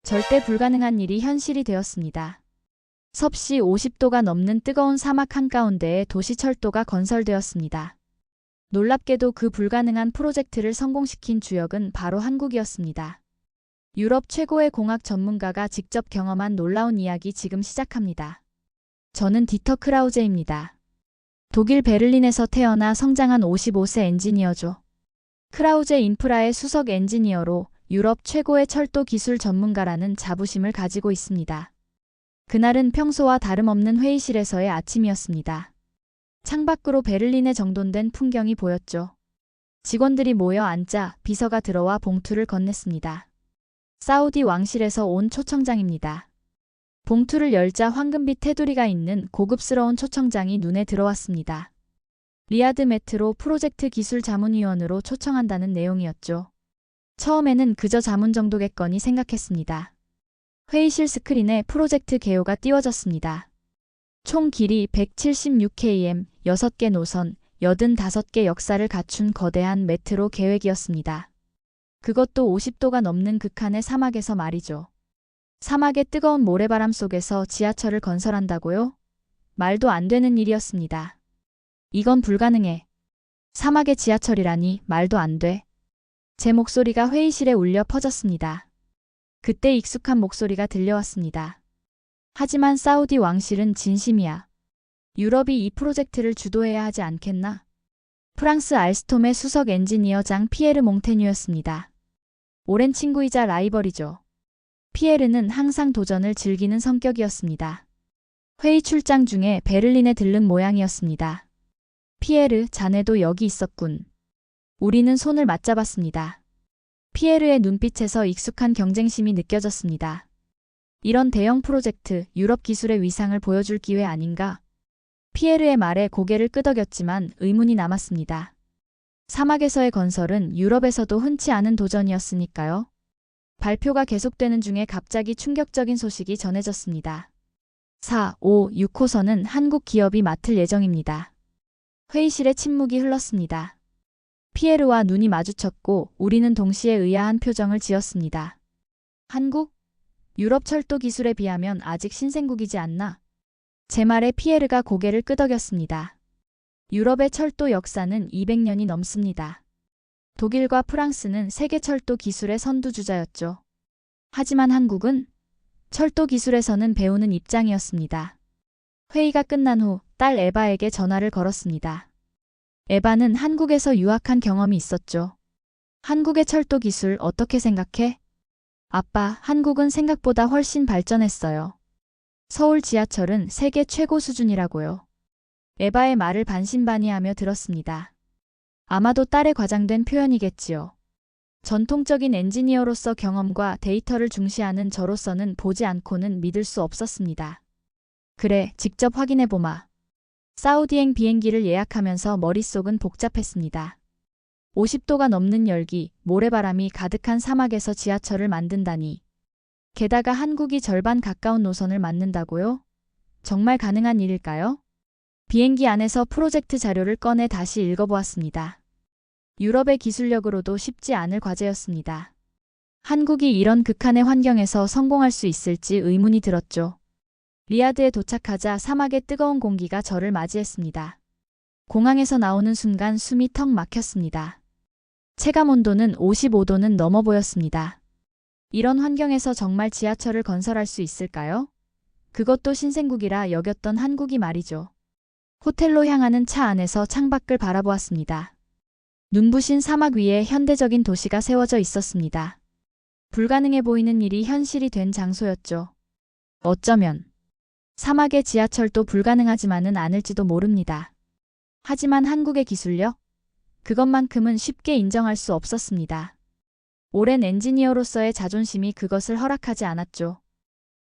절대 불가능한 일이 현실이 되었습니다. 섭씨 50도가 넘는 뜨거운 사막 한가운데에 도시철도가 건설되었습니다. 놀랍게도 그 불가능한 프로젝트를 성공시킨 주역은 바로 한국이었습니다. 유럽 최고의 공학 전문가가 직접 경험한 놀라운 이야기 지금 시작합니다. 저는 디터 크라우제입니다. 독일 베를린에서 태어나 성장한 55세 엔지니어죠. 크라우제 인프라의 수석 엔지니어로 유럽 최고의 철도 기술 전문가라는 자부심을 가지고 있습니다. 그날은 평소와 다름없는 회의실에서의 아침이었습니다. 창밖으로 베를린에 정돈된 풍경이 보였죠. 직원들이 모여 앉자 비서가 들어와 봉투를 건넸습니다. 사우디 왕실에서 온 초청장입니다. 봉투를 열자 황금빛 테두리가 있는 고급스러운 초청장이 눈에 들어왔습니다. 리야드 메트로 프로젝트 기술 자문위원으로 초청한다는 내용이었죠. 처음에는 그저 자문 정도겠거니 생각했습니다. 회의실 스크린에 프로젝트 개요가 띄워졌습니다. 총 길이 176km, 6개 노선, 85개 역사를 갖춘 거대한 메트로 계획이었습니다. 그것도 50도가 넘는 극한의 사막에서 말이죠. 사막의 뜨거운 모래바람 속에서 지하철을 건설한다고요? 말도 안 되는 일이었습니다. 이건 불가능해. 사막의 지하철이라니 말도 안 돼. 제 목소리가 회의실에 울려 퍼졌습니다. 그때 익숙한 목소리가 들려왔습니다. 하지만 사우디 왕실은 진심이야. 유럽이 이 프로젝트를 주도해야 하지 않겠나? 프랑스 알스톰의 수석 엔지니어 장 피에르 몽테뉴였습니다. 오랜 친구이자 라이벌이죠. 피에르는 항상 도전을 즐기는 성격이었습니다. 회의 출장 중에 베를린에 들른 모양이었습니다. 피에르, 자네도 여기 있었군. 우리는 손을 맞잡았습니다. 피에르의 눈빛에서 익숙한 경쟁심이 느껴졌습니다. 이런 대형 프로젝트, 유럽 기술의 위상을 보여줄 기회 아닌가? 피에르의 말에 고개를 끄덕였지만 의문이 남았습니다. 사막에서의 건설은 유럽에서도 흔치 않은 도전이었으니까요. 발표가 계속되는 중에 갑자기 충격적인 소식이 전해졌습니다. 4, 5, 6호선은 한국 기업이 맡을 예정입니다. 회의실에 침묵이 흘렀습니다. 피에르와 눈이 마주쳤고 우리는 동시에 의아한 표정을 지었습니다. 한국? 유럽 철도 기술에 비하면 아직 신생국이지 않나? 제 말에 피에르가 고개를 끄덕였습니다. 유럽의 철도 역사는 200년이 넘습니다. 독일과 프랑스는 세계 철도 기술의 선두주자였죠. 하지만 한국은 철도 기술에서는 배우는 입장이었습니다. 회의가 끝난 후 딸 에바에게 전화를 걸었습니다. 에바는 한국에서 유학한 경험이 있었죠. 한국의 철도 기술 어떻게 생각해? 아빠, 한국은 생각보다 훨씬 발전했어요. 서울 지하철은 세계 최고 수준이라고요. 에바의 말을 반신반의하며 들었습니다. 아마도 딸의 과장된 표현이겠지요. 전통적인 엔지니어로서 경험과 데이터를 중시하는 저로서는 보지 않고는 믿을 수 없었습니다. 그래, 직접 확인해보마. 사우디행 비행기를 예약하면서 머릿속은 복잡했습니다. 50도가 넘는 열기, 모래바람이 가득한 사막에서 지하철을 만든다니. 게다가 한국이 절반 가까운 노선을 맡는다고요? 정말 가능한 일일까요? 비행기 안에서 프로젝트 자료를 꺼내 다시 읽어보았습니다. 유럽의 기술력으로도 쉽지 않을 과제였습니다. 한국이 이런 극한의 환경에서 성공할 수 있을지 의문이 들었죠. 리야드에 도착하자 사막의 뜨거운 공기가 저를 맞이했습니다. 공항에서 나오는 순간 숨이 턱 막혔습니다. 체감 온도는 55도는 넘어 보였습니다. 이런 환경에서 정말 지하철을 건설할 수 있을까요? 그것도 신생국이라 여겼던 한국이 말이죠. 호텔로 향하는 차 안에서 창밖을 바라보았습니다. 눈부신 사막 위에 현대적인 도시가 세워져 있었습니다. 불가능해 보이는 일이 현실이 된 장소였죠. 어쩌면 사막의 지하철도 불가능하지만은 않을지도 모릅니다. 하지만 한국의 기술력? 그것만큼은 쉽게 인정할 수 없었습니다. 오랜 엔지니어로서의 자존심이 그것을 허락하지 않았죠.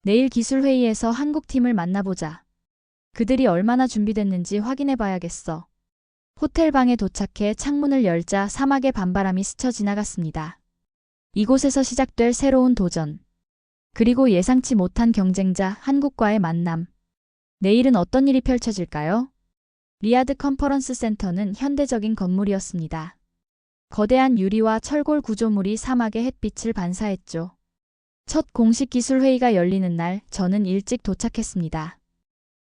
내일 기술회의에서 한국팀을 만나보자. 그들이 얼마나 준비됐는지 확인해 봐야겠어. 호텔 방에 도착해 창문을 열자 사막의 밤바람이 스쳐 지나갔습니다. 이곳에서 시작될 새로운 도전. 그리고 예상치 못한 경쟁자 한국과의 만남. 내일은 어떤 일이 펼쳐질까요? 리야드 컨퍼런스 센터는 현대적인 건물이었습니다. 거대한 유리와 철골 구조물이 사막의 햇빛을 반사했죠. 첫 공식 기술 회의가 열리는 날 저는 일찍 도착했습니다.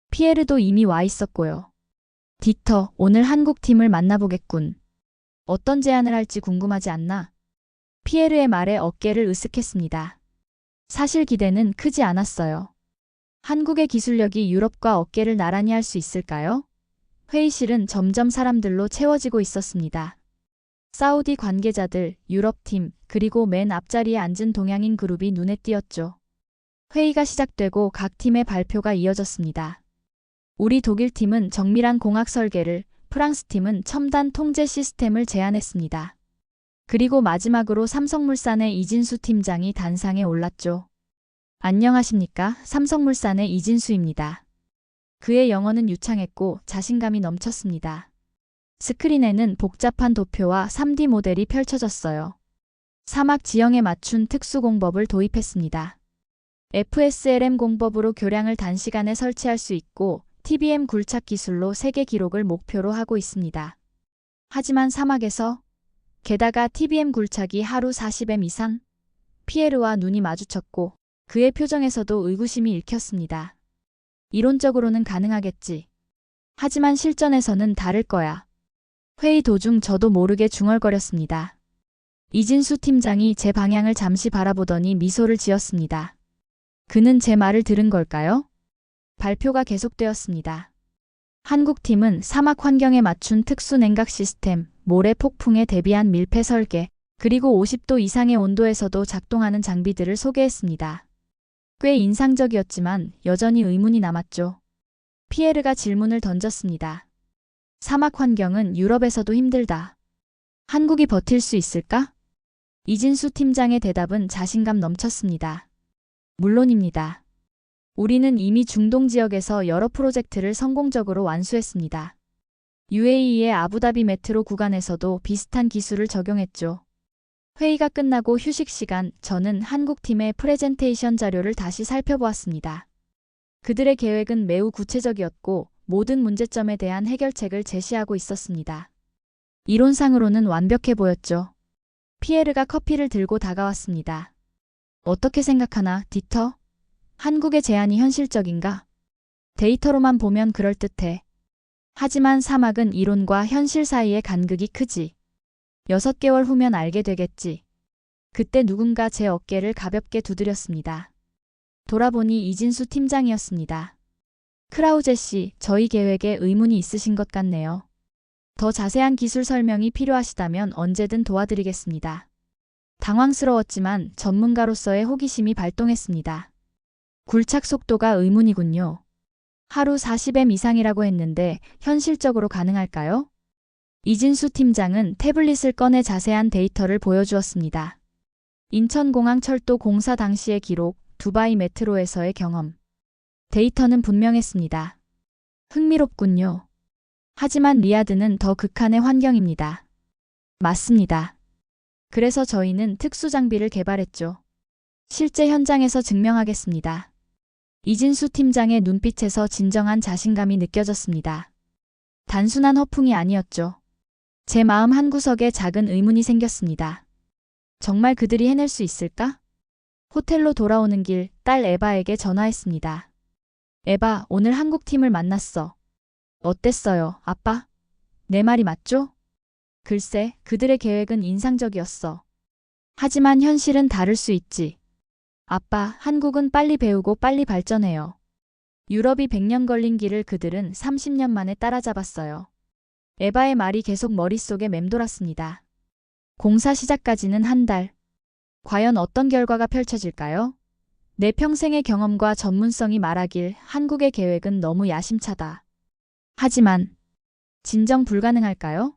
피에르도 이미 와 있었고요. 디터, 오늘 한국 팀을 만나보겠군. 어떤 제안을 할지 궁금하지 않나? 피에르의 말에 어깨를 으쓱했습니다. 사실 기대는 크지 않았어요. 한국의 기술력이 유럽과 어깨를 나란히 할 수 있을까요? 회의실은 점점 사람들로 채워지고 있었습니다. 사우디 관계자들, 유럽팀, 그리고 맨 앞자리에 앉은 동양인 그룹이 눈에 띄었죠. 회의가 시작되고 각 팀의 발표가 이어졌습니다. 우리 독일팀은 정밀한 공학 설계를, 프랑스팀은 첨단 통제 시스템을 제안했습니다. 그리고 마지막으로 삼성물산의 이진수 팀장이 단상에 올랐죠. 안녕하십니까? 삼성물산의 이진수입니다. 그의 영어는 유창했고 자신감이 넘쳤습니다. 스크린에는 복잡한 도표와 3D 모델이 펼쳐졌어요. 사막 지형에 맞춘 특수 공법을 도입했습니다. FSLM 공법으로 교량을 단시간에 설치할 수 있고 TBM 굴착 기술로 세계 기록을 목표로 하고 있습니다. 하지만 사막에서 게다가 TBM 굴착이 하루 40M 이상? 피에르와 눈이 마주쳤고 그의 표정에서도 의구심이 읽혔습니다. 이론적으로는 가능하겠지. 하지만 실전에서는 다를 거야. 회의 도중 저도 모르게 중얼거렸습니다. 이진수 팀장이 제 방향을 잠시 바라보더니 미소를 지었습니다. 그는 제 말을 들은 걸까요? 발표가 계속되었습니다. 한국팀은 사막 환경에 맞춘 특수 냉각 시스템, 모래 폭풍에 대비한 밀폐 설계, 그리고 50도 이상의 온도에서도 작동하는 장비들을 소개했습니다. 꽤 인상적이었지만 여전히 의문이 남았죠. 피에르가 질문을 던졌습니다. 사막 환경은 유럽에서도 힘들다. 한국이 버틸 수 있을까? 이진수 팀장의 대답은 자신감 넘쳤습니다. 물론입니다. 우리는 이미 중동 지역에서 여러 프로젝트를 성공적으로 완수했습니다. UAE의 아부다비 메트로 구간에서도 비슷한 기술을 적용했죠. 회의가 끝나고 휴식 시간, 저는 한국팀의 프레젠테이션 자료를 다시 살펴보았습니다. 그들의 계획은 매우 구체적이었고 모든 문제점에 대한 해결책을 제시하고 있었습니다. 이론상으로는 완벽해 보였죠. 피에르가 커피를 들고 다가왔습니다. 어떻게 생각하나, 디터? 한국의 제안이 현실적인가? 데이터로만 보면 그럴듯해. 하지만 사막은 이론과 현실 사이의 간극이 크지. 6개월 후면 알게 되겠지. 그때 누군가 제 어깨를 가볍게 두드렸습니다. 돌아보니 이진수 팀장이었습니다. 크라우제 씨, 저희 계획에 의문이 있으신 것 같네요. 더 자세한 기술 설명이 필요하시다면 언제든 도와드리겠습니다. 당황스러웠지만 전문가로서의 호기심이 발동했습니다. 굴착 속도가 의문이군요. 하루 40M 이상이라고 했는데 현실적으로 가능할까요? 이진수 팀장은 태블릿을 꺼내 자세한 데이터를 보여주었습니다. 인천공항 철도 공사 당시의 기록, 두바이 메트로에서의 경험. 데이터는 분명했습니다. 흥미롭군요. 하지만 리야드는 더 극한의 환경입니다. 맞습니다. 그래서 저희는 특수 장비를 개발했죠. 실제 현장에서 증명하겠습니다. 이진수 팀장의 눈빛에서 진정한 자신감이 느껴졌습니다. 단순한 허풍이 아니었죠. 제 마음 한구석에 작은 의문이 생겼습니다. 정말 그들이 해낼 수 있을까? 호텔로 돌아오는 길, 딸 에바에게 전화했습니다. 에바, 오늘 한국팀을 만났어. 어땠어요, 아빠? 내 말이 맞죠? 글쎄, 그들의 계획은 인상적이었어. 하지만 현실은 다를 수 있지. 아빠, 한국은 빨리 배우고 빨리 발전해요. 유럽이 100년 걸린 길을 그들은 30년 만에 따라잡았어요. 에바의 말이 계속 머릿속에 맴돌았습니다. 공사 시작까지는 한 달. 과연 어떤 결과가 펼쳐질까요? 내 평생의 경험과 전문성이 말하길 한국의 계획은 너무 야심차다. 하지만 진정 불가능할까요?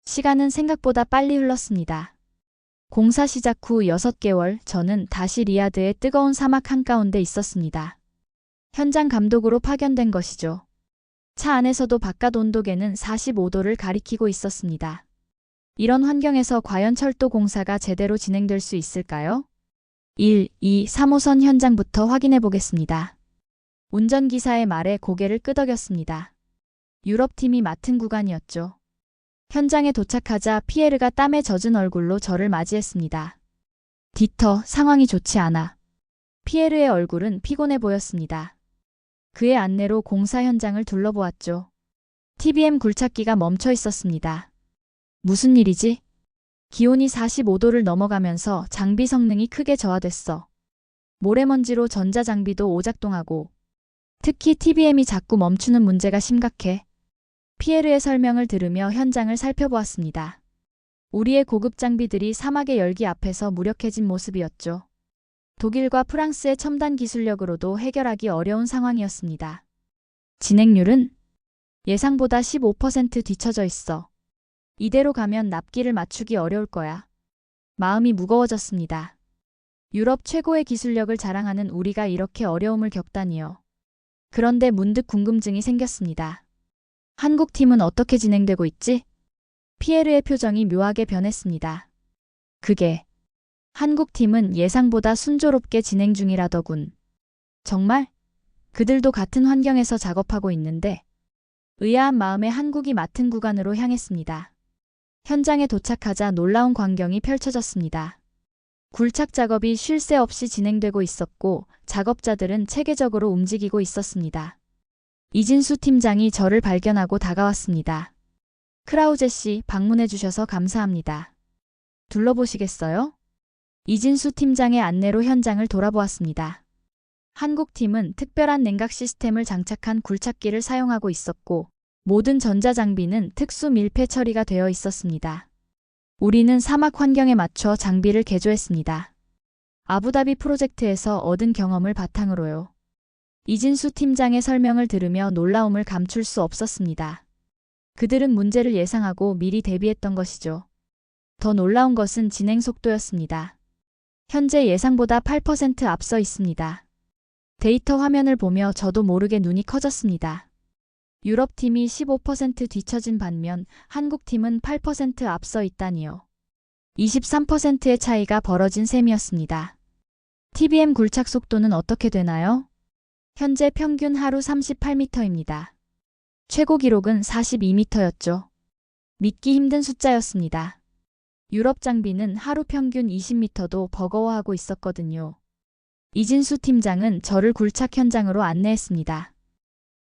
시간은 생각보다 빨리 흘렀습니다. 공사 시작 후 6개월 저는 다시 리야드의 뜨거운 사막 한가운데 있었습니다. 현장 감독으로 파견된 것이죠. 차 안에서도 바깥 온도계는 45도를 가리키고 있었습니다. 이런 환경에서 과연 철도 공사가 제대로 진행될 수 있을까요? 1, 2, 3호선 현장부터 확인해 보겠습니다. 운전기사의 말에 고개를 끄덕였습니다. 유럽팀이 맡은 구간이었죠. 현장에 도착하자 피에르가 땀에 젖은 얼굴로 저를 맞이했습니다. 디터, 상황이 좋지 않아. 피에르의 얼굴은 피곤해 보였습니다. 그의 안내로 공사 현장을 둘러보았죠. TBM 굴착기가 멈춰 있었습니다. 무슨 일이지? 기온이 45도를 넘어가면서 장비 성능이 크게 저하됐어. 모래먼지로 전자장비도 오작동하고 특히 TBM이 자꾸 멈추는 문제가 심각해. 피에르의 설명을 들으며 현장을 살펴보았습니다. 우리의 고급 장비들이 사막의 열기 앞에서 무력해진 모습이었죠. 독일과 프랑스의 첨단 기술력으로도 해결하기 어려운 상황이었습니다. 진행률은 예상보다 15% 뒤처져 있어. 이대로 가면 납기를 맞추기 어려울 거야. 마음이 무거워졌습니다. 유럽 최고의 기술력을 자랑하는 우리가 이렇게 어려움을 겪다니요. 그런데 문득 궁금증이 생겼습니다. 한국 팀은 어떻게 진행되고 있지? 피에르의 표정이 묘하게 변했습니다. 그게 한국 팀은 예상보다 순조롭게 진행 중이라더군. 정말? 그들도 같은 환경에서 작업하고 있는데 의아한 마음에 한국이 맡은 구간으로 향했습니다. 현장에 도착하자 놀라운 광경이 펼쳐졌습니다. 굴착 작업이 쉴 새 없이 진행되고 있었고 작업자들은 체계적으로 움직이고 있었습니다. 이진수 팀장이 저를 발견하고 다가왔습니다. 크라우제 씨, 방문해 주셔서 감사합니다. 둘러보시겠어요? 이진수 팀장의 안내로 현장을 돌아보았습니다. 한국 팀은 특별한 냉각 시스템을 장착한 굴착기를 사용하고 있었고 모든 전자장비는 특수 밀폐 처리가 되어 있었습니다. 우리는 사막 환경에 맞춰 장비를 개조했습니다. 아부다비 프로젝트에서 얻은 경험을 바탕으로요. 이진수 팀장의 설명을 들으며 놀라움을 감출 수 없었습니다. 그들은 문제를 예상하고 미리 대비했던 것이죠. 더 놀라운 것은 진행 속도였습니다. 현재 예상보다 8% 앞서 있습니다. 데이터 화면을 보며 저도 모르게 눈이 커졌습니다. 유럽팀이 15% 뒤처진 반면 한국팀은 8% 앞서 있다니요. 23%의 차이가 벌어진 셈이었습니다. TBM 굴착 속도는 어떻게 되나요? 현재 평균 하루 38m입니다. 최고 기록은 42m였죠. 믿기 힘든 숫자였습니다. 유럽 장비는 하루 평균 20m도 버거워하고 있었거든요. 이진수 팀장은 저를 굴착 현장으로 안내했습니다.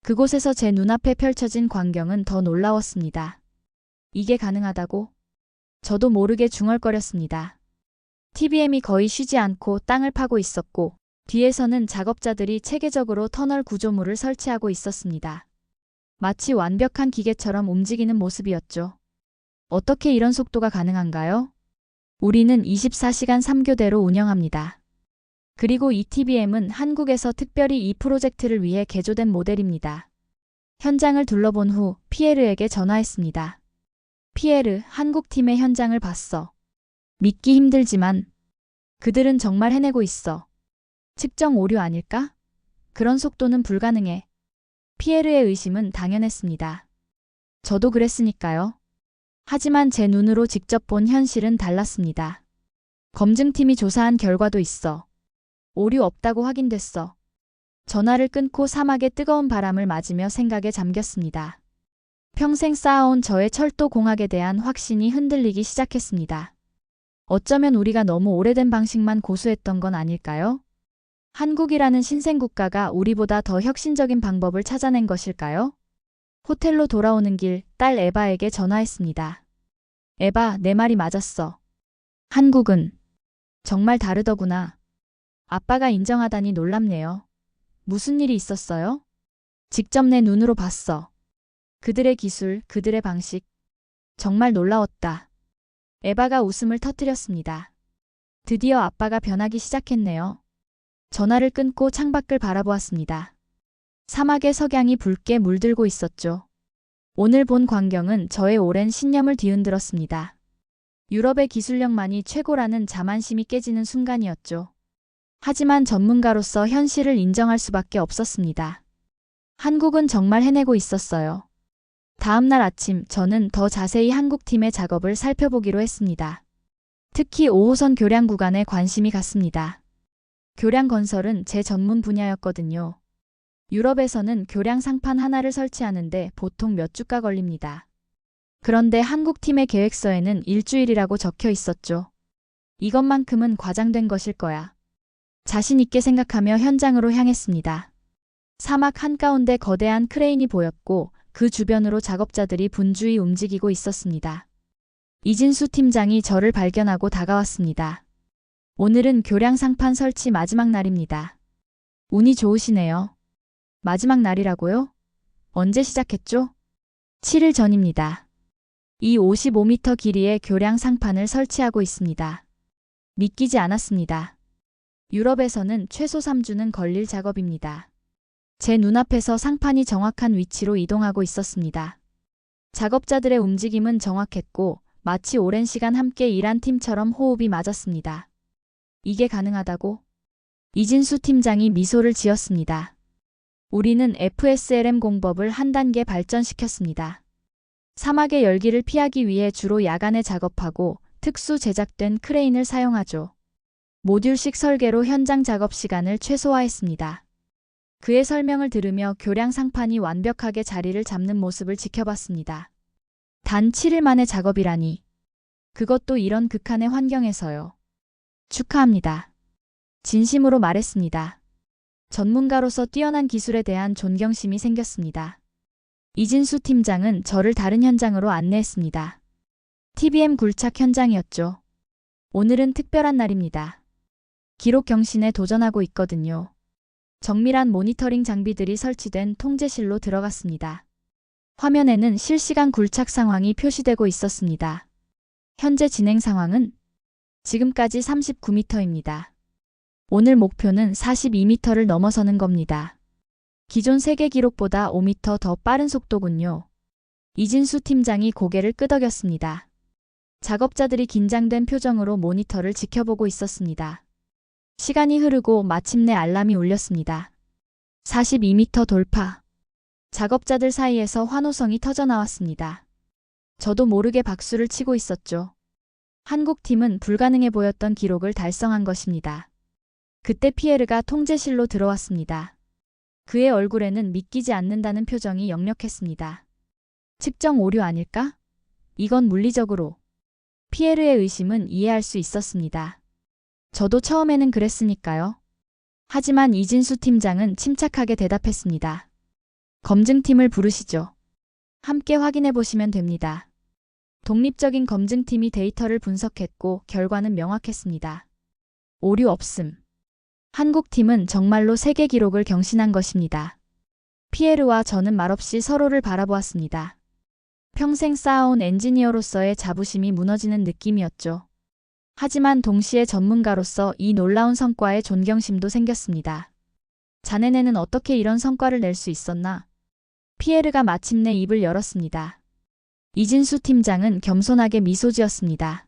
그곳에서 제 눈앞에 펼쳐진 광경은 더 놀라웠습니다. 이게 가능하다고? 저도 모르게 중얼거렸습니다. TBM이 거의 쉬지 않고 땅을 파고 있었고 뒤에서는 작업자들이 체계적으로 터널 구조물을 설치하고 있었습니다. 마치 완벽한 기계처럼 움직이는 모습이었죠. 어떻게 이런 속도가 가능한가요? 우리는 24시간 3교대로 운영합니다. 그리고 이 TBM은 한국에서 특별히 이 프로젝트를 위해 개조된 모델입니다. 현장을 둘러본 후 피에르에게 전화했습니다. 피에르, 한국팀의 현장을 봤어. 믿기 힘들지만 그들은 정말 해내고 있어. 측정 오류 아닐까? 그런 속도는 불가능해. 피에르의 의심은 당연했습니다. 저도 그랬으니까요. 하지만 제 눈으로 직접 본 현실은 달랐습니다. 검증팀이 조사한 결과도 있어. 오류 없다고 확인됐어. 전화를 끊고 사막의 뜨거운 바람을 맞으며 생각에 잠겼습니다. 평생 쌓아온 저의 철도 공학에 대한 확신이 흔들리기 시작했습니다. 어쩌면 우리가 너무 오래된 방식만 고수했던 건 아닐까요? 한국이라는 신생 국가가 우리보다 더 혁신적인 방법을 찾아낸 것일까요? 호텔로 돌아오는 길 딸 에바에게 전화했습니다. 에바, 내 말이 맞았어. 한국은 정말 다르더구나. 아빠가 인정하다니 놀랍네요. 무슨 일이 있었어요? 직접 내 눈으로 봤어. 그들의 기술, 그들의 방식. 정말 놀라웠다. 에바가 웃음을 터뜨렸습니다. 드디어 아빠가 변하기 시작했네요. 전화를 끊고 창밖을 바라보았습니다. 사막의 석양이 붉게 물들고 있었죠. 오늘 본 광경은 저의 오랜 신념을 뒤흔들었습니다. 유럽의 기술력만이 최고라는 자만심이 깨지는 순간이었죠. 하지만 전문가로서 현실을 인정할 수밖에 없었습니다. 한국은 정말 해내고 있었어요. 다음 날 아침 저는 더 자세히 한국팀의 작업을 살펴보기로 했습니다. 특히 5호선 교량 구간에 관심이 갔습니다. 교량 건설은 제 전문 분야였거든요. 유럽에서는 교량 상판 하나를 설치하는데 보통 몇 주가 걸립니다. 그런데 한국팀의 계획서에는 일주일이라고 적혀 있었죠. 이것만큼은 과장된 것일 거야. 자신 있게 생각하며 현장으로 향했습니다. 사막 한가운데 거대한 크레인이 보였고 그 주변으로 작업자들이 분주히 움직이고 있었습니다. 이진수 팀장이 저를 발견하고 다가왔습니다. 오늘은 교량 상판 설치 마지막 날입니다. 운이 좋으시네요. 마지막 날이라고요? 언제 시작했죠? 7일 전입니다. 이 55m 길이의 교량 상판을 설치하고 있습니다. 믿기지 않았습니다. 유럽에서는 최소 3주는 걸릴 작업입니다. 제 눈앞에서 상판이 정확한 위치로 이동하고 있었습니다. 작업자들의 움직임은 정확했고 마치 오랜 시간 함께 일한 팀처럼 호흡이 맞았습니다. 이게 가능하다고? 이진수 팀장이 미소를 지었습니다. 우리는 FSLM 공법을 한 단계 발전시켰습니다. 사막의 열기를 피하기 위해 주로 야간에 작업하고 특수 제작된 크레인을 사용하죠. 모듈식 설계로 현장 작업 시간을 최소화했습니다. 그의 설명을 들으며 교량 상판이 완벽하게 자리를 잡는 모습을 지켜봤습니다. 단 7일 만의 작업이라니. 그것도 이런 극한의 환경에서요. 축하합니다. 진심으로 말했습니다. 전문가로서 뛰어난 기술에 대한 존경심이 생겼습니다. 이진수 팀장은 저를 다른 현장으로 안내했습니다. TBM 굴착 현장이었죠. 오늘은 특별한 날입니다. 기록 경신에 도전하고 있거든요. 정밀한 모니터링 장비들이 설치된 통제실로 들어갔습니다. 화면에는 실시간 굴착 상황이 표시되고 있었습니다. 현재 진행 상황은 지금까지 39m입니다. 오늘 목표는 42m를 넘어서는 겁니다. 기존 세계 기록보다 5m 더 빠른 속도군요. 이진수 팀장이 고개를 끄덕였습니다. 작업자들이 긴장된 표정으로 모니터를 지켜보고 있었습니다. 시간이 흐르고 마침내 알람이 울렸습니다. 42m 돌파. 작업자들 사이에서 환호성이 터져나왔습니다. 저도 모르게 박수를 치고 있었죠. 한국 팀은 불가능해 보였던 기록을 달성한 것입니다. 그때 피에르가 통제실로 들어왔습니다. 그의 얼굴에는 믿기지 않는다는 표정이 역력했습니다. 측정 오류 아닐까? 이건 물리적으로. 피에르의 의심은 이해할 수 있었습니다. 저도 처음에는 그랬으니까요. 하지만 이진수 팀장은 침착하게 대답했습니다. 검증팀을 부르시죠. 함께 확인해 보시면 됩니다. 독립적인 검증팀이 데이터를 분석했고 결과는 명확했습니다. 오류 없음. 한국 팀은 정말로 세계 기록을 경신한 것입니다. 피에르와 저는 말없이 서로를 바라보았습니다. 평생 쌓아온 엔지니어로서의 자부심이 무너지는 느낌이었죠. 하지만 동시에 전문가로서 이 놀라운 성과에 존경심도 생겼습니다. 자네네는 어떻게 이런 성과를 낼 수 있었나? 피에르가 마침내 입을 열었습니다. 이진수 팀장은 겸손하게 미소 지었습니다.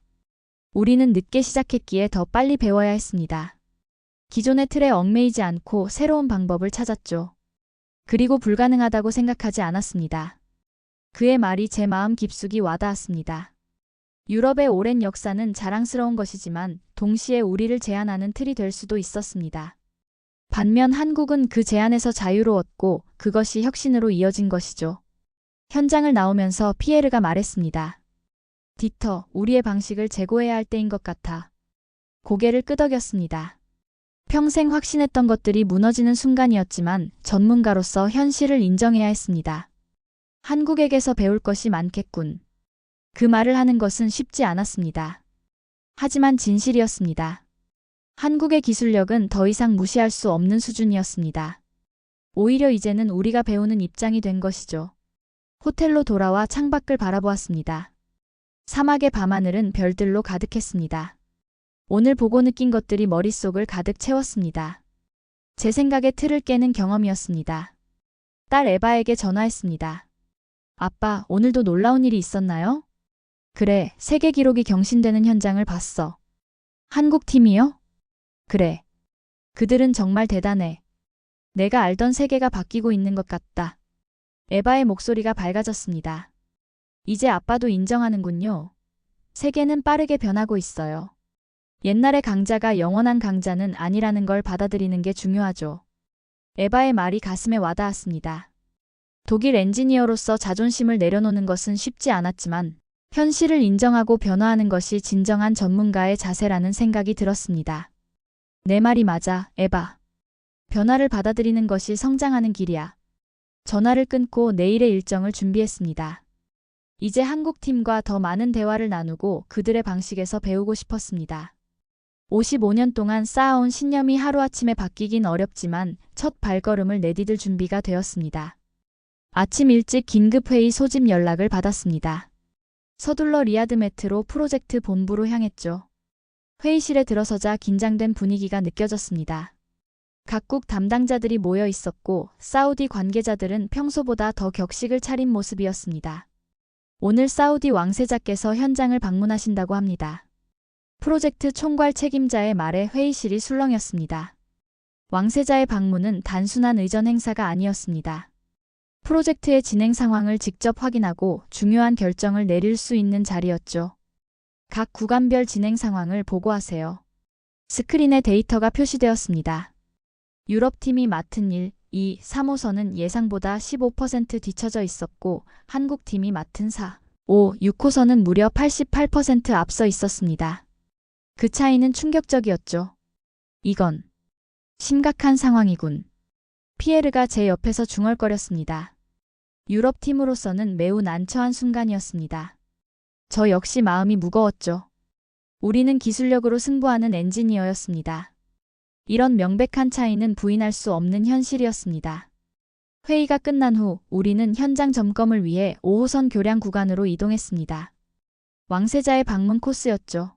우리는 늦게 시작했기에 더 빨리 배워야 했습니다. 기존의 틀에 얽매이지 않고 새로운 방법을 찾았죠. 그리고 불가능하다고 생각하지 않았습니다. 그의 말이 제 마음 깊숙이 와닿았습니다. 유럽의 오랜 역사는 자랑스러운 것이지만 동시에 우리를 제한하는 틀이 될 수도 있었습니다. 반면 한국은 그 제한에서 자유로웠고 그것이 혁신으로 이어진 것이죠. 현장을 나오면서 피에르가 말했습니다. 디터, 우리의 방식을 재고해야 할 때인 것 같아. 고개를 끄덕였습니다. 평생 확신했던 것들이 무너지는 순간이었지만 전문가로서 현실을 인정해야 했습니다. 한국에게서 배울 것이 많겠군. 그 말을 하는 것은 쉽지 않았습니다. 하지만 진실이었습니다. 한국의 기술력은 더 이상 무시할 수 없는 수준이었습니다. 오히려 이제는 우리가 배우는 입장이 된 것이죠. 호텔로 돌아와 창밖을 바라보았습니다. 사막의 밤하늘은 별들로 가득했습니다. 오늘 보고 느낀 것들이 머릿속을 가득 채웠습니다. 제 생각의 틀을 깨는 경험이었습니다. 딸 에바에게 전화했습니다. 아빠, 오늘도 놀라운 일이 있었나요? 그래, 세계 기록이 경신되는 현장을 봤어. 한국 팀이요? 그래. 그들은 정말 대단해. 내가 알던 세계가 바뀌고 있는 것 같다. 에바의 목소리가 밝아졌습니다. 이제 아빠도 인정하는군요. 세계는 빠르게 변하고 있어요. 옛날의 강자가 영원한 강자는 아니라는 걸 받아들이는 게 중요하죠. 에바의 말이 가슴에 와닿았습니다. 독일 엔지니어로서 자존심을 내려놓는 것은 쉽지 않았지만 현실을 인정하고 변화하는 것이 진정한 전문가의 자세라는 생각이 들었습니다. 내 말이 맞아, 에바. 변화를 받아들이는 것이 성장하는 길이야. 전화를 끊고 내일의 일정을 준비했습니다. 이제 한국 팀과 더 많은 대화를 나누고 그들의 방식에서 배우고 싶었습니다. 55년 동안 쌓아온 신념이 하루아침에 바뀌긴 어렵지만 첫 발걸음을 내디딜 준비가 되었습니다. 아침 일찍 긴급회의 소집 연락을 받았습니다. 서둘러 리야드 메트로 프로젝트 본부로 향했죠. 회의실에 들어서자 긴장된 분위기가 느껴졌습니다. 각국 담당자들이 모여 있었고 사우디 관계자들은 평소보다 더 격식을 차린 모습이었습니다. 오늘 사우디 왕세자께서 현장을 방문하신다고 합니다. 프로젝트 총괄 책임자의 말에 회의실이 술렁였습니다. 왕세자의 방문은 단순한 의전 행사가 아니었습니다. 프로젝트의 진행 상황을 직접 확인하고 중요한 결정을 내릴 수 있는 자리였죠. 각 구간별 진행 상황을 보고하세요. 스크린에 데이터가 표시되었습니다. 유럽팀이 맡은 1, 2, 3호선은 예상보다 15% 뒤처져 있었고 한국팀이 맡은 4, 5, 6호선은 무려 88% 앞서 있었습니다. 그 차이는 충격적이었죠. 이건 심각한 상황이군. 피에르가 제 옆에서 중얼거렸습니다. 유럽팀으로서는 매우 난처한 순간이었습니다. 저 역시 마음이 무거웠죠. 우리는 기술력으로 승부하는 엔지니어였습니다. 이런 명백한 차이는 부인할 수 없는 현실이었습니다. 회의가 끝난 후 우리는 현장 점검을 위해 5호선 교량 구간으로 이동했습니다. 왕세자의 방문 코스였죠.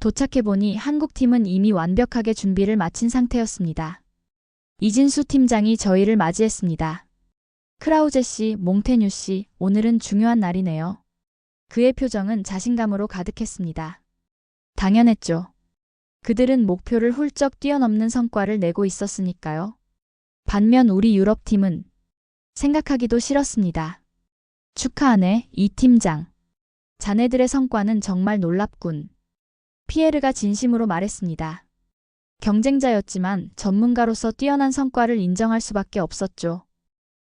도착해보니 한국팀은 이미 완벽하게 준비를 마친 상태였습니다. 이진수 팀장이 저희를 맞이했습니다. 크라우제 씨, 몽테뉴 씨, 오늘은 중요한 날이네요. 그의 표정은 자신감으로 가득했습니다. 당연했죠. 그들은 목표를 훌쩍 뛰어넘는 성과를 내고 있었으니까요. 반면 우리 유럽팀은 생각하기도 싫었습니다. 축하하네, 이 팀장. 자네들의 성과는 정말 놀랍군. 피에르가 진심으로 말했습니다. 경쟁자였지만 전문가로서 뛰어난 성과를 인정할 수밖에 없었죠.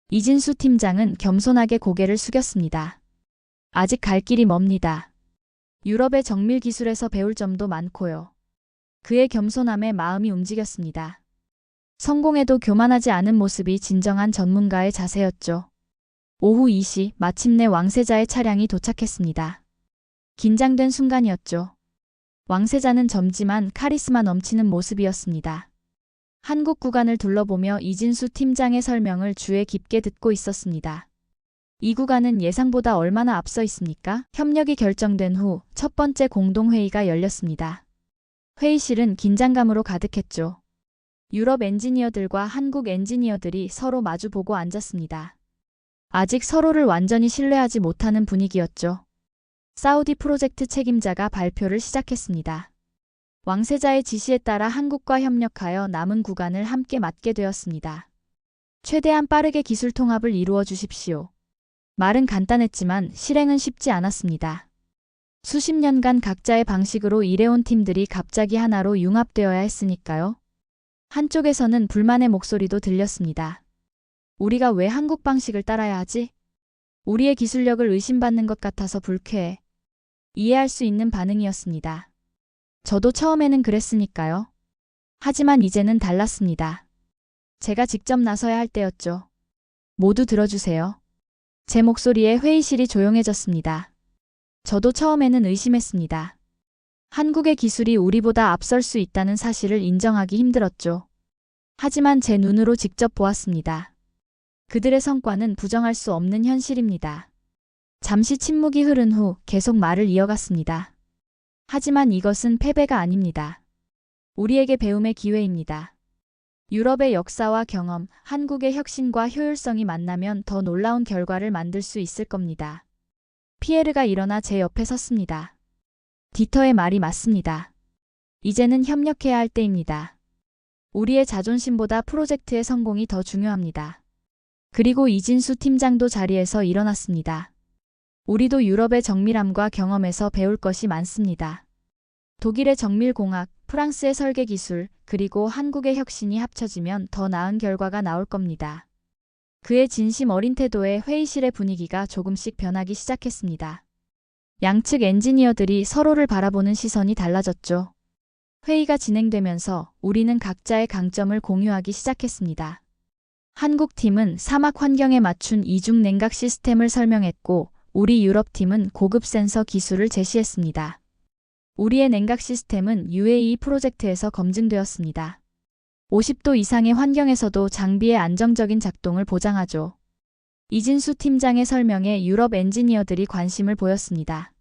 이진수 팀장은 겸손하게 고개를 숙였습니다. 아직 갈 길이 멉니다. 유럽의 정밀 기술에서 배울 점도 많고요. 그의 겸손함에 마음이 움직였습니다. 성공해도 교만하지 않은 모습이 진정한 전문가의 자세였죠. 오후 2시 마침내 왕세자의 차량이 도착했습니다. 긴장된 순간이었죠. 왕세자는 젊지만 카리스마 넘치는 모습이었습니다. 한국 구간을 둘러보며 이진수 팀장의 설명을 주의 깊게 듣고 있었습니다. 이 구간은 예상보다 얼마나 앞서 있습니까? 협력이 결정된 후 첫 번째 공동회의가 열렸습니다. 회의실은 긴장감으로 가득했죠. 유럽 엔지니어들과 한국 엔지니어들이 서로 마주보고 앉았습니다. 아직 서로를 완전히 신뢰하지 못하는 분위기였죠. 사우디 프로젝트 책임자가 발표를 시작했습니다. 왕세자의 지시에 따라 한국과 협력하여 남은 구간을 함께 맡게 되었습니다. 최대한 빠르게 기술 통합을 이루어 주십시오. 말은 간단했지만 실행은 쉽지 않았습니다. 수십 년간 각자의 방식으로 일해온 팀들이 갑자기 하나로 융합되어야 했으니까요. 한쪽에서는 불만의 목소리도 들렸습니다. 우리가 왜 한국 방식을 따라야 하지? 우리의 기술력을 의심받는 것 같아서 불쾌해. 이해할 수 있는 반응이었습니다. 저도 처음에는 그랬으니까요. 하지만 이제는 달랐습니다. 제가 직접 나서야 할 때였죠. 모두 들어주세요. 제 목소리에 회의실이 조용해졌습니다. 저도 처음에는 의심했습니다. 한국의 기술이 우리보다 앞설 수 있다는 사실을 인정하기 힘들었죠. 하지만 제 눈으로 직접 보았습니다. 그들의 성과는 부정할 수 없는 현실입니다. 잠시 침묵이 흐른 후 계속 말을 이어갔습니다. 하지만 이것은 패배가 아닙니다. 우리에게 배움의 기회입니다. 유럽의 역사와 경험, 한국의 혁신과 효율성이 만나면 더 놀라운 결과를 만들 수 있을 겁니다. 피에르가 일어나 제 옆에 섰습니다. 디터의 말이 맞습니다. 이제는 협력해야 할 때입니다. 우리의 자존심보다 프로젝트의 성공이 더 중요합니다. 그리고 이진수 팀장도 자리에서 일어났습니다. 우리도 유럽의 정밀함과 경험에서 배울 것이 많습니다. 독일의 정밀공학, 프랑스의 설계기술, 그리고 한국의 혁신이 합쳐지면 더 나은 결과가 나올 겁니다. 그의 진심 어린 태도에 회의실의 분위기가 조금씩 변하기 시작했습니다. 양측 엔지니어들이 서로를 바라보는 시선이 달라졌죠. 회의가 진행되면서 우리는 각자의 강점을 공유하기 시작했습니다. 한국 팀은 사막 환경에 맞춘 이중 냉각 시스템을 설명했고, 우리 유럽 팀은 고급 센서 기술을 제시했습니다. 우리의 냉각 시스템은 UAE 프로젝트에서 검증되었습니다. 50도 이상의 환경에서도 장비의 안정적인 작동을 보장하죠. 이진수 팀장의 설명에 유럽 엔지니어들이 관심을 보였습니다.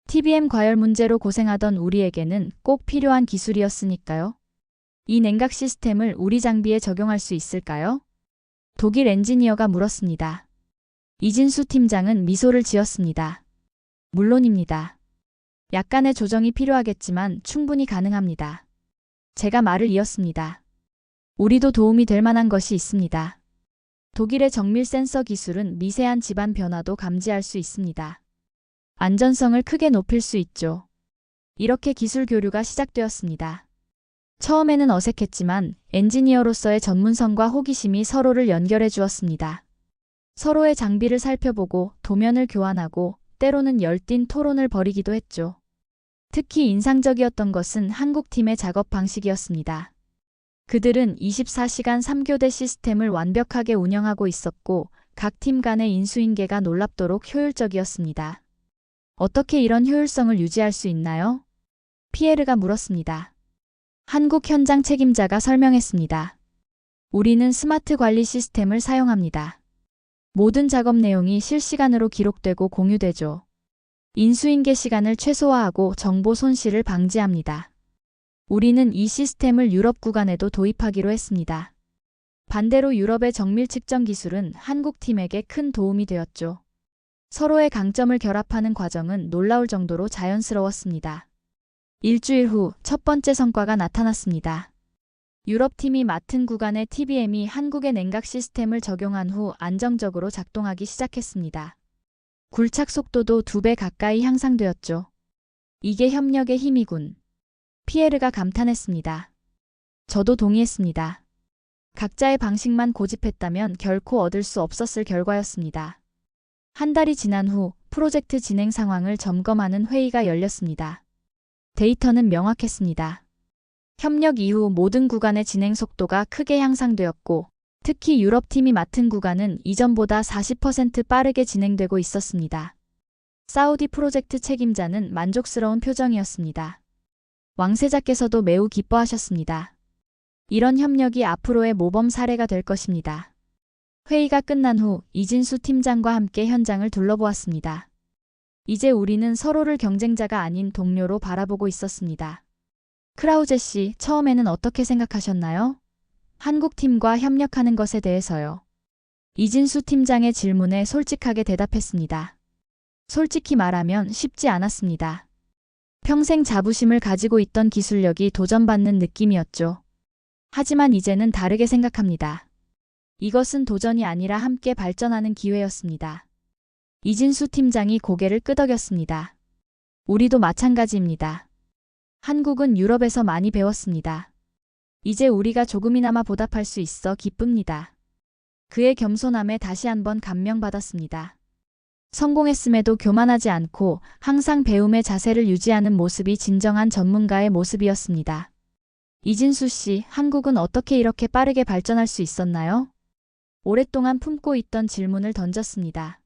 TBM 과열 문제로 고생하던 우리에게는 꼭 필요한 기술이었으니까요. 이 냉각 시스템을 우리 장비에 적용할 수 있을까요? 독일 엔지니어가 물었습니다. 이진수 팀장은 미소를 지었습니다. 물론입니다. 약간의 조정이 필요하겠지만 충분히 가능합니다. 제가 말을 이었습니다. 우리도 도움이 될 만한 것이 있습니다. 독일의 정밀 센서 기술은 미세한 집안 변화도 감지할 수 있습니다. 안전성을 크게 높일 수 있죠. 이렇게 기술 교류가 시작되었습니다. 처음에는 어색했지만 엔지니어로서의 전문성과 호기심이 서로를 연결해 주었습니다. 서로의 장비를 살펴보고 도면을 교환하고 때로는 열띤 토론을 벌이기도 했죠. 특히 인상적이었던 것은 한국팀의 작업 방식이었습니다. 그들은 24시간 3교대 시스템을 완벽하게 운영하고 있었고 각 팀 간의 인수인계가 놀랍도록 효율적이었습니다. 어떻게 이런 효율성을 유지할 수 있나요? 피에르가 물었습니다. 한국 현장 책임자가 설명했습니다. 우리는 스마트 관리 시스템을 사용합니다. 모든 작업 내용이 실시간으로 기록되고 공유되죠. 인수인계 시간을 최소화하고 정보 손실을 방지합니다. 우리는 이 시스템을 유럽 구간에도 도입하기로 했습니다. 반대로 유럽의 정밀 측정 기술은 한국 팀에게 큰 도움이 되었죠. 서로의 강점을 결합하는 과정은 놀라울 정도로 자연스러웠습니다. 일주일 후 첫 번째 성과가 나타났습니다. 유럽팀이 맡은 구간의 TBM이 한국의 냉각 시스템을 적용한 후 안정적으로 작동하기 시작했습니다. 굴착 속도도 2배 가까이 향상되었죠. 이게 협력의 힘이군. 피에르가 감탄했습니다. 저도 동의했습니다. 각자의 방식만 고집했다면 결코 얻을 수 없었을 결과였습니다. 한 달이 지난 후 프로젝트 진행 상황을 점검하는 회의가 열렸습니다. 데이터는 명확했습니다. 협력 이후 모든 구간의 진행 속도가 크게 향상되었고, 특히 유럽팀이 맡은 구간은 이전보다 40% 빠르게 진행되고 있었습니다. 사우디 프로젝트 책임자는 만족스러운 표정이었습니다. 왕세자께서도 매우 기뻐하셨습니다. 이런 협력이 앞으로의 모범 사례가 될 것입니다. 회의가 끝난 후 이진수 팀장과 함께 현장을 둘러보았습니다. 이제 우리는 서로를 경쟁자가 아닌 동료로 바라보고 있었습니다. 크라우제 씨, 처음에는 어떻게 생각하셨나요? 한국 팀과 협력하는 것에 대해서요. 이진수 팀장의 질문에 솔직하게 대답했습니다. 솔직히 말하면 쉽지 않았습니다. 평생 자부심을 가지고 있던 기술력이 도전받는 느낌이었죠. 하지만 이제는 다르게 생각합니다. 이것은 도전이 아니라 함께 발전하는 기회였습니다. 이진수 팀장이 고개를 끄덕였습니다. 우리도 마찬가지입니다. 한국은 유럽에서 많이 배웠습니다. 이제 우리가 조금이나마 보답할 수 있어 기쁩니다. 그의 겸손함에 다시 한번 감명받았습니다. 성공했음에도 교만하지 않고 항상 배움의 자세를 유지하는 모습이 진정한 전문가의 모습이었습니다. 이진수 씨, 한국은 어떻게 이렇게 빠르게 발전할 수 있었나요? 오랫동안 품고 있던 질문을 던졌습니다.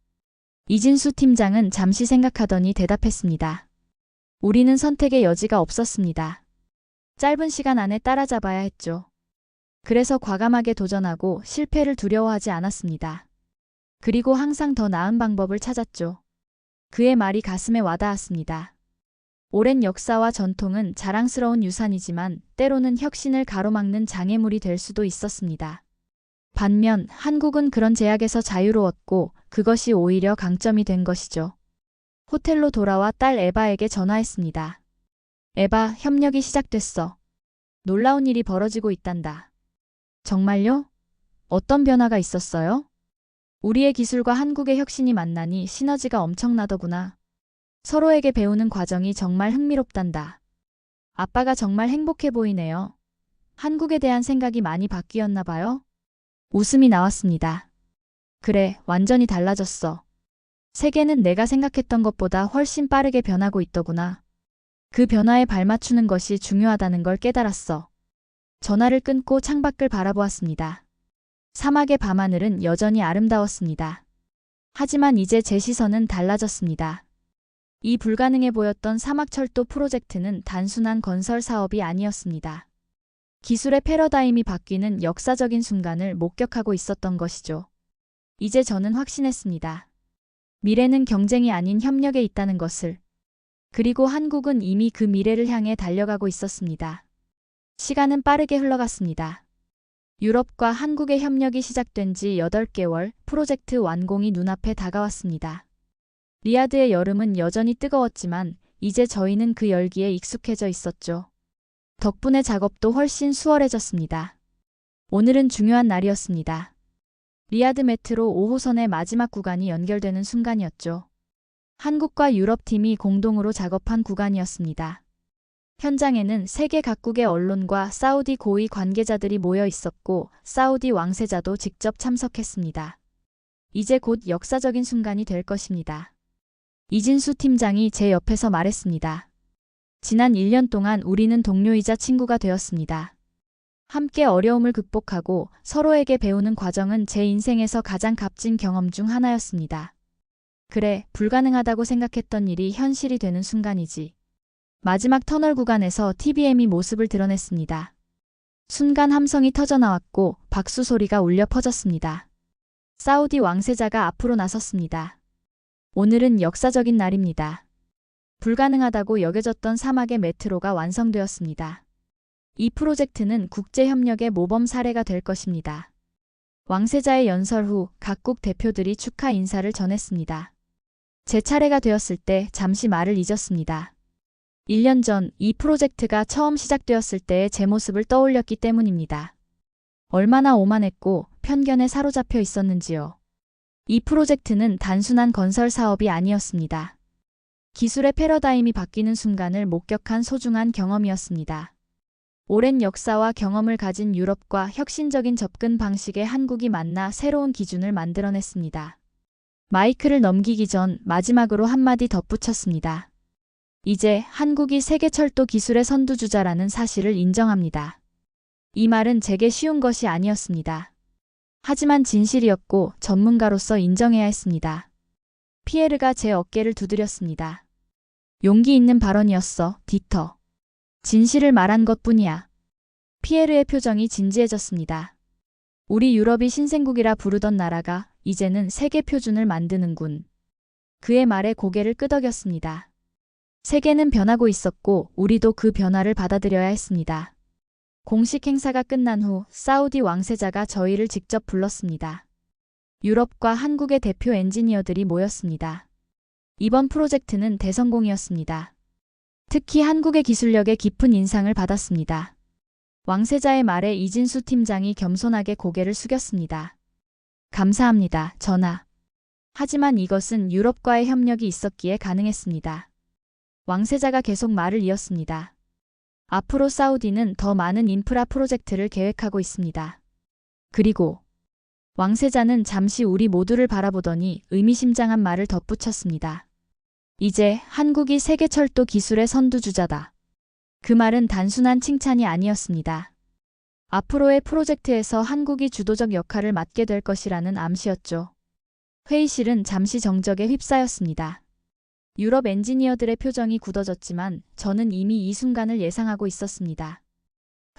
이진수 팀장은 잠시 생각하더니 대답했습니다. 우리는 선택의 여지가 없었습니다. 짧은 시간 안에 따라잡아야 했죠. 그래서 과감하게 도전하고 실패를 두려워하지 않았습니다. 그리고 항상 더 나은 방법을 찾았죠. 그의 말이 가슴에 와닿았습니다. 오랜 역사와 전통은 자랑스러운 유산이지만 때로는 혁신을 가로막는 장애물이 될 수도 있었습니다. 반면 한국은 그런 제약에서 자유로웠고 그것이 오히려 강점이 된 것이죠. 호텔로 돌아와 딸 에바에게 전화했습니다. 에바, 협력이 시작됐어. 놀라운 일이 벌어지고 있단다. 정말요? 어떤 변화가 있었어요? 우리의 기술과 한국의 혁신이 만나니 시너지가 엄청나더구나. 서로에게 배우는 과정이 정말 흥미롭단다. 아빠가 정말 행복해 보이네요. 한국에 대한 생각이 많이 바뀌었나 봐요? 웃음이 나왔습니다. 그래, 완전히 달라졌어. 세계는 내가 생각했던 것보다 훨씬 빠르게 변하고 있더구나. 그 변화에 발맞추는 것이 중요하다는 걸 깨달았어. 전화를 끊고 창밖을 바라보았습니다. 사막의 밤하늘은 여전히 아름다웠습니다. 하지만 이제 제 시선은 달라졌습니다. 이 불가능해 보였던 사막철도 프로젝트는 단순한 건설 사업이 아니었습니다. 기술의 패러다임이 바뀌는 역사적인 순간을 목격하고 있었던 것이죠. 이제 저는 확신했습니다. 미래는 경쟁이 아닌 협력에 있다는 것을. 그리고 한국은 이미 그 미래를 향해 달려가고 있었습니다. 시간은 빠르게 흘러갔습니다. 유럽과 한국의 협력이 시작된 지 8개월, 프로젝트 완공이 눈앞에 다가왔습니다. 리야드의 여름은 여전히 뜨거웠지만 이제 저희는 그 열기에 익숙해져 있었죠. 덕분에 작업도 훨씬 수월해졌습니다. 오늘은 중요한 날이었습니다. 리야드 메트로 5호선의 마지막 구간이 연결되는 순간이었죠. 한국과 유럽팀이 공동으로 작업한 구간이었습니다. 현장에는 세계 각국의 언론과 사우디 고위 관계자들이 모여 있었고 사우디 왕세자도 직접 참석했습니다. 이제 곧 역사적인 순간이 될 것입니다. 이진수 팀장이 제 옆에서 말했습니다. 지난 1년 동안 우리는 동료이자 친구가 되었습니다. 함께 어려움을 극복하고 서로에게 배우는 과정은 제 인생에서 가장 값진 경험 중 하나였습니다. 그래, 불가능하다고 생각했던 일이 현실이 되는 순간이지. 마지막 터널 구간에서 TBM이 모습을 드러냈습니다. 순간 함성이 터져나왔고 박수 소리가 울려 퍼졌습니다. 사우디 왕세자가 앞으로 나섰습니다. 오늘은 역사적인 날입니다. 불가능하다고 여겨졌던 사막의 메트로가 완성되었습니다. 이 프로젝트는 국제협력의 모범 사례가 될 것입니다. 왕세자의 연설 후 각국 대표들이 축하 인사를 전했습니다. 제 차례가 되었을 때 잠시 말을 잊었습니다. 1년 전 이 프로젝트가 처음 시작되었을 때의 제 모습을 떠올렸기 때문입니다. 얼마나 오만했고 편견에 사로잡혀 있었는지요. 이 프로젝트는 단순한 건설 사업이 아니었습니다. 기술의 패러다임이 바뀌는 순간을 목격한 소중한 경험이었습니다. 오랜 역사와 경험을 가진 유럽과 혁신적인 접근 방식의 한국이 만나 새로운 기준을 만들어냈습니다. 마이크를 넘기기 전 마지막으로 한마디 덧붙였습니다. 이제 한국이 세계 철도 기술의 선두주자라는 사실을 인정합니다. 이 말은 제게 쉬운 것이 아니었습니다. 하지만 진실이었고 전문가로서 인정해야 했습니다. 피에르가 제 어깨를 두드렸습니다. 용기 있는 발언이었어, 디터. 진실을 말한 것뿐이야. 피에르의 표정이 진지해졌습니다. 우리 유럽이 신생국이라 부르던 나라가 이제는 세계 표준을 만드는군. 그의 말에 고개를 끄덕였습니다. 세계는 변하고 있었고 우리도 그 변화를 받아들여야 했습니다. 공식 행사가 끝난 후 사우디 왕세자가 저희를 직접 불렀습니다. 유럽과 한국의 대표 엔지니어들이 모였습니다. 이번 프로젝트는 대성공이었습니다. 특히 한국의 기술력에 깊은 인상을 받았습니다. 왕세자의 말에 이진수 팀장이 겸손하게 고개를 숙였습니다. 감사합니다, 전하. 하지만 이것은 유럽과의 협력이 있었기에 가능했습니다. 왕세자가 계속 말을 이었습니다. 앞으로 사우디는 더 많은 인프라 프로젝트를 계획하고 있습니다. 그리고 왕세자는 잠시 우리 모두를 바라보더니 의미심장한 말을 덧붙였습니다. 이제 한국이 세계 철도 기술의 선두주자다. 그 말은 단순한 칭찬이 아니었습니다. 앞으로의 프로젝트에서 한국이 주도적 역할을 맡게 될 것이라는 암시였죠. 회의실은 잠시 정적에 휩싸였습니다. 유럽 엔지니어들의 표정이 굳어졌지만 저는 이미 이 순간을 예상하고 있었습니다.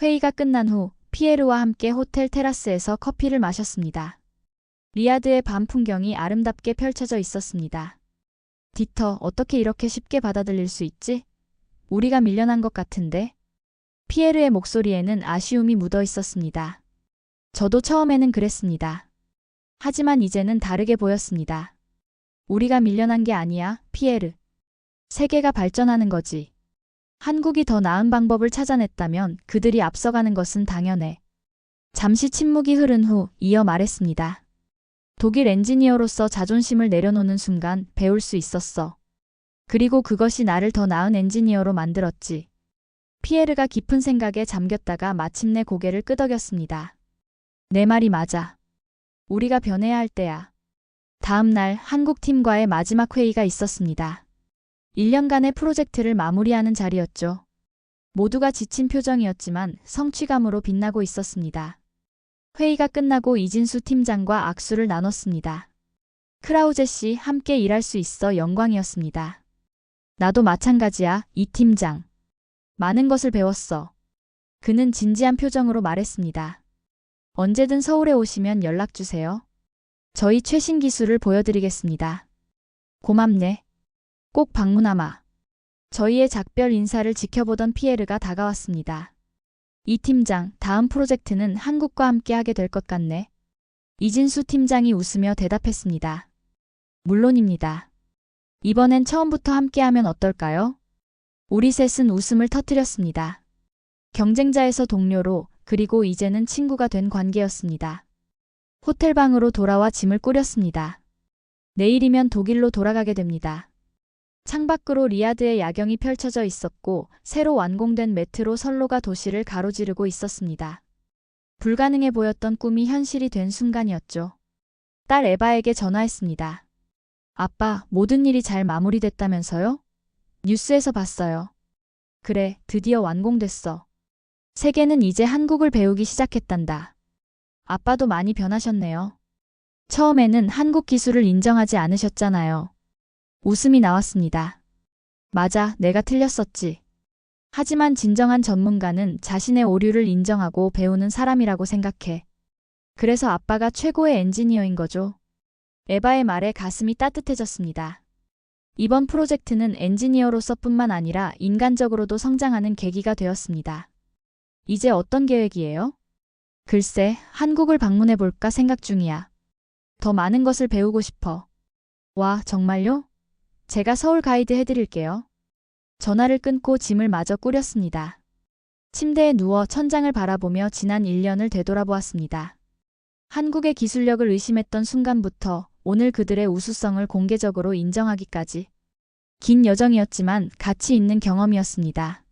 회의가 끝난 후 피에르와 함께 호텔 테라스에서 커피를 마셨습니다. 리야드의 밤 풍경이 아름답게 펼쳐져 있었습니다. 디터, 어떻게 이렇게 쉽게 받아들일 수 있지? 우리가 밀려난 것 같은데? 피에르의 목소리에는 아쉬움이 묻어 있었습니다. 저도 처음에는 그랬습니다. 하지만 이제는 다르게 보였습니다. 우리가 밀려난 게 아니야, 피에르. 세계가 발전하는 거지. 한국이 더 나은 방법을 찾아냈다면 그들이 앞서가는 것은 당연해. 잠시 침묵이 흐른 후 이어 말했습니다. 독일 엔지니어로서 자존심을 내려놓는 순간 배울 수 있었어. 그리고 그것이 나를 더 나은 엔지니어로 만들었지. 피에르가 깊은 생각에 잠겼다가 마침내 고개를 끄덕였습니다. 내 말이 맞아. 우리가 변해야 할 때야. 다음 날 한국팀과의 마지막 회의가 있었습니다. 1년간의 프로젝트를 마무리하는 자리였죠. 모두가 지친 표정이었지만 성취감으로 빛나고 있었습니다. 회의가 끝나고 이진수 팀장과 악수를 나눴습니다. 크라우제 씨, 함께 일할 수 있어 영광이었습니다. 나도 마찬가지야, 이 팀장. 많은 것을 배웠어. 그는 진지한 표정으로 말했습니다. 언제든 서울에 오시면 연락 주세요. 저희 최신 기술을 보여드리겠습니다. 고맙네. 꼭 방문하마. 저희의 작별 인사를 지켜보던 피에르가 다가왔습니다. 이 팀장, 다음 프로젝트는 한국과 함께 하게 될 것 같네. 이진수 팀장이 웃으며 대답했습니다. 물론입니다. 이번엔 처음부터 함께하면 어떨까요? 우리 셋은 웃음을 터뜨렸습니다. 경쟁자에서 동료로, 그리고 이제는 친구가 된 관계였습니다. 호텔방으로 돌아와 짐을 꾸렸습니다. 내일이면 독일로 돌아가게 됩니다. 창밖으로 리야드의 야경이 펼쳐져 있었고 새로 완공된 메트로 선로가 도시를 가로지르고 있었습니다. 불가능해 보였던 꿈이 현실이 된 순간이었죠. 딸 에바에게 전화했습니다. 아빠, 모든 일이 잘 마무리됐다면서요? 뉴스에서 봤어요. 그래, 드디어 완공됐어. 세계는 이제 한국을 배우기 시작했단다. 아빠도 많이 변하셨네요. 처음에는 한국 기술을 인정하지 않으셨잖아요. 웃음이 나왔습니다. 맞아, 내가 틀렸었지. 하지만 진정한 전문가는 자신의 오류를 인정하고 배우는 사람이라고 생각해. 그래서 아빠가 최고의 엔지니어인 거죠. 에바의 말에 가슴이 따뜻해졌습니다. 이번 프로젝트는 엔지니어로서뿐만 아니라 인간적으로도 성장하는 계기가 되었습니다. 이제 어떤 계획이에요? 글쎄, 한국을 방문해볼까 생각 중이야. 더 많은 것을 배우고 싶어. 와, 정말요? 제가 서울 가이드 해드릴게요. 전화를 끊고 짐을 마저 꾸렸습니다. 침대에 누워 천장을 바라보며 지난 1년을 되돌아보았습니다. 한국의 기술력을 의심했던 순간부터 오늘 그들의 우수성을 공개적으로 인정하기까지. 긴 여정이었지만 가치 있는 경험이었습니다.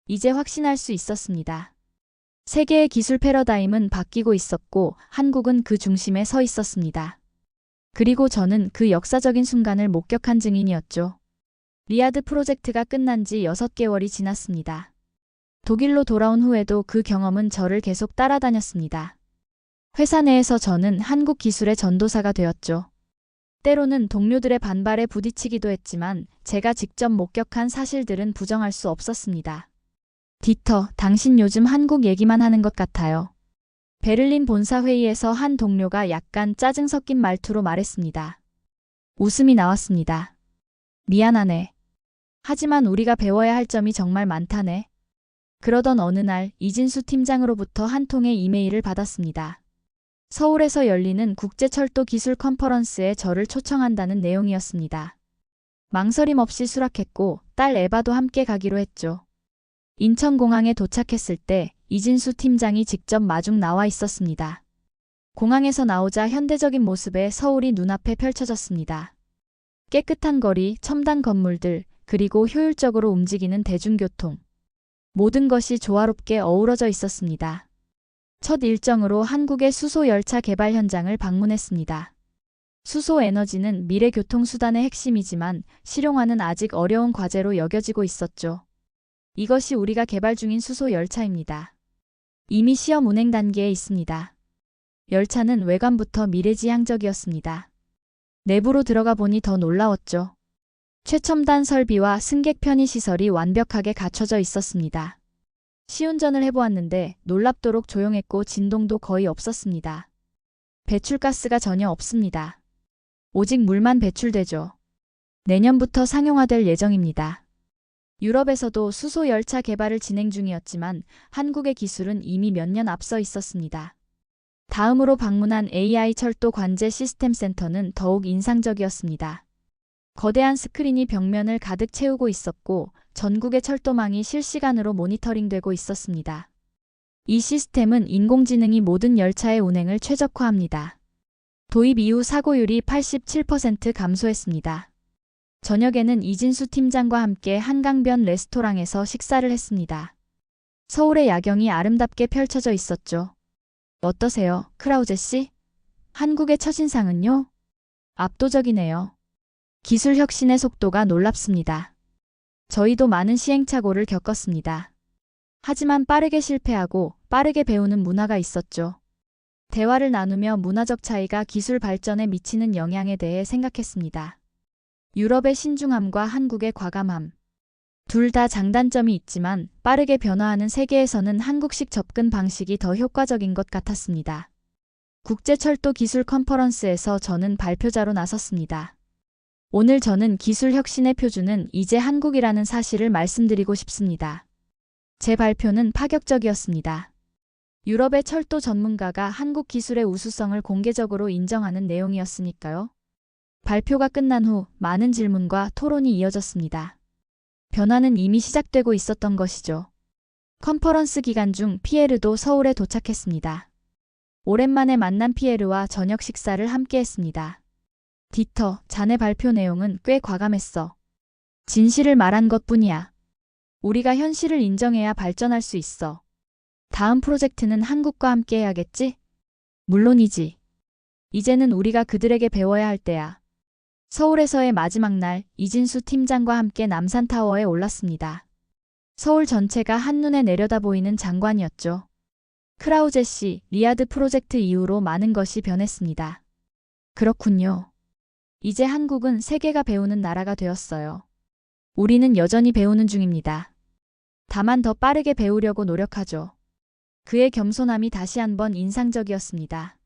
이제 확신할 수 있었습니다. 세계의 기술 패러다임은 바뀌고 있었고 한국은 그 중심에 서 있었습니다. 그리고 저는 그 역사적인 순간을 목격한 증인이었죠. 리야드 프로젝트가 끝난 지 6개월이 지났습니다. 독일로 돌아온 후에도 그 경험은 저를 계속 따라다녔습니다. 회사 내에서 저는 한국 기술의 전도사가 되었죠. 때로는 동료들의 반발에 부딪히기도 했지만 제가 직접 목격한 사실들은 부정할 수 없었습니다. 디터, 당신 요즘 한국 얘기만 하는 것 같아요. 베를린 본사 회의에서 한 동료가 약간 짜증 섞인 말투로 말했습니다. 웃음이 나왔습니다. 미안하네. 하지만 우리가 배워야 할 점이 정말 많다네. 그러던 어느 날 이진수 팀장으로부터 한 통의 이메일을 받았습니다. 서울에서 열리는 국제철도 기술 컨퍼런스에 저를 초청한다는 내용이었습니다. 망설임 없이 수락했고 딸 에바도 함께 가기로 했죠. 인천공항에 도착했을 때 이진수 팀장이 직접 마중 나와 있었습니다. 공항에서 나오자 현대적인 모습의 서울이 눈앞에 펼쳐졌습니다. 깨끗한 거리, 첨단 건물들, 그리고 효율적으로 움직이는 대중교통. 모든 것이 조화롭게 어우러져 있었습니다. 첫 일정으로 한국의 수소 열차 개발 현장을 방문했습니다. 수소 에너지는 미래 교통수단의 핵심이지만 실용화는 아직 어려운 과제로 여겨지고 있었죠. 이것이 우리가 개발 중인 수소 열차입니다. 이미 시험 운행 단계에 있습니다. 열차는 외관부터 미래지향적이었습니다. 내부로 들어가 보니 더 놀라웠죠. 최첨단 설비와 승객 편의 시설이 완벽하게 갖춰져 있었습니다. 시운전을 해보았는데 놀랍도록 조용했고 진동도 거의 없었습니다. 배출가스가 전혀 없습니다. 오직 물만 배출되죠. 내년부터 상용화될 예정입니다. 유럽에서도 수소 열차 개발을 진행 중이었지만 한국의 기술은 이미 몇 년 앞서 있었습니다. 다음으로 방문한 AI 철도 관제 시스템 센터는 더욱 인상적이었습니다. 거대한 스크린이 벽면을 가득 채우고 있었고 전국의 철도망이 실시간으로 모니터링되고 있었습니다. 이 시스템은 인공지능이 모든 열차의 운행을 최적화합니다. 도입 이후 사고율이 87% 감소했습니다. 저녁에는 이진수 팀장과 함께 한강변 레스토랑에서 식사를 했습니다. 서울의 야경이 아름답게 펼쳐져 있었죠. 어떠세요, 크라우제 씨? 한국의 첫인상은요? 압도적이네요. 기술 혁신의 속도가 놀랍습니다. 저희도 많은 시행착오를 겪었습니다. 하지만 빠르게 실패하고 빠르게 배우는 문화가 있었죠. 대화를 나누며 문화적 차이가 기술 발전에 미치는 영향에 대해 생각했습니다. 유럽의 신중함과 한국의 과감함. 둘 다 장단점이 있지만 빠르게 변화하는 세계에서는 한국식 접근 방식이 더 효과적인 것 같았습니다. 국제철도 기술 컨퍼런스에서 저는 발표자로 나섰습니다. 오늘 저는 기술 혁신의 표준은 이제 한국이라는 사실을 말씀드리고 싶습니다. 제 발표는 파격적이었습니다. 유럽의 철도 전문가가 한국 기술의 우수성을 공개적으로 인정하는 내용이었으니까요. 발표가 끝난 후 많은 질문과 토론이 이어졌습니다. 변화는 이미 시작되고 있었던 것이죠. 컨퍼런스 기간 중 피에르도 서울에 도착했습니다. 오랜만에 만난 피에르와 저녁 식사를 함께 했습니다. 디터, 자네 발표 내용은 꽤 과감했어. 진실을 말한 것뿐이야. 우리가 현실을 인정해야 발전할 수 있어. 다음 프로젝트는 한국과 함께 해야겠지? 물론이지. 이제는 우리가 그들에게 배워야 할 때야. 서울에서의 마지막 날, 이진수 팀장과 함께 남산타워에 올랐습니다. 서울 전체가 한눈에 내려다 보이는 장관이었죠. 크라우제 씨, 리아드 프로젝트 이후로 많은 것이 변했습니다. 그렇군요. 이제 한국은 세계가 배우는 나라가 되었어요. 우리는 여전히 배우는 중입니다. 다만 더 빠르게 배우려고 노력하죠. 그의 겸손함이 다시 한번 인상적이었습니다.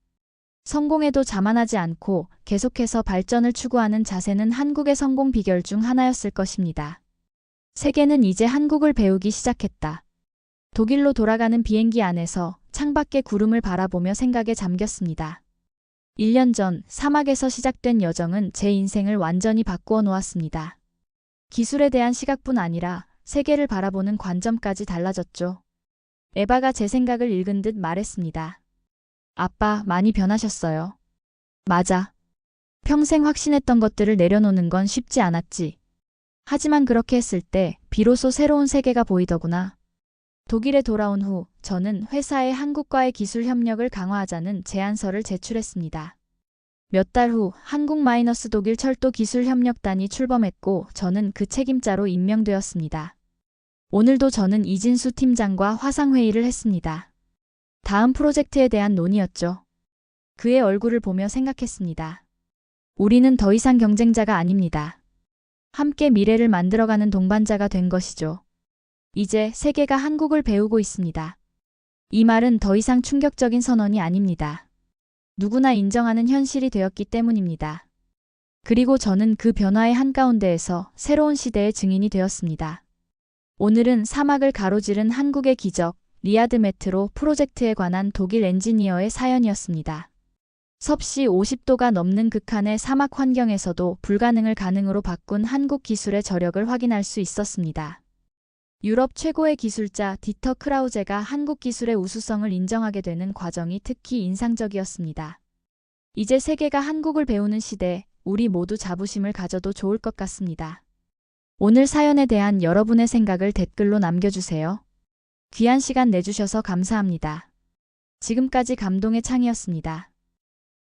성공에도 자만하지 않고 계속해서 발전을 추구하는 자세는 한국의 성공 비결 중 하나였을 것입니다. 세계는 이제 한국을 배우기 시작했다. 독일로 돌아가는 비행기 안에서 창밖의 구름을 바라보며 생각에 잠겼습니다. 1년 전 사막에서 시작된 여정은 제 인생을 완전히 바꾸어 놓았습니다. 기술에 대한 시각뿐 아니라 세계를 바라보는 관점까지 달라졌죠. 에바가 제 생각을 읽은 듯 말했습니다. 아빠, 많이 변하셨어요. 맞아. 평생 확신했던 것들을 내려놓는 건 쉽지 않았지. 하지만 그렇게 했을 때 비로소 새로운 세계가 보이더구나. 독일에 돌아온 후 저는 회사에 한국과의 기술 협력을 강화하자는 제안서를 제출했습니다. 몇 달 후 한국-독일 철도 기술 협력단이 출범했고 저는 그 책임자로 임명되었습니다. 오늘도 저는 이진수 팀장과 화상회의를 했습니다. 다음 프로젝트에 대한 논의였죠. 그의 얼굴을 보며 생각했습니다. 우리는 더 이상 경쟁자가 아닙니다. 함께 미래를 만들어가는 동반자가 된 것이죠. 이제 세계가 한국을 배우고 있습니다. 이 말은 더 이상 충격적인 선언이 아닙니다. 누구나 인정하는 현실이 되었기 때문입니다. 그리고 저는 그 변화의 한가운데에서 새로운 시대의 증인이 되었습니다. 오늘은 사막을 가로지른 한국의 기적, 리아드 메트로 프로젝트에 관한 독일 엔지니어의 사연이었습니다. 섭씨 50도가 넘는 극한의 사막 환경에서도 불가능을 가능으로 바꾼 한국 기술의 저력을 확인할 수 있었습니다. 유럽 최고의 기술자 디터 크라우제가 한국 기술의 우수성을 인정하게 되는 과정이 특히 인상적이었습니다. 이제 세계가 한국을 배우는 시대, 우리 모두 자부심을 가져도 좋을 것 같습니다. 오늘 사연에 대한 여러분의 생각을 댓글로 남겨주세요. 귀한 시간 내주셔서 감사합니다. 지금까지 감동의 창이었습니다.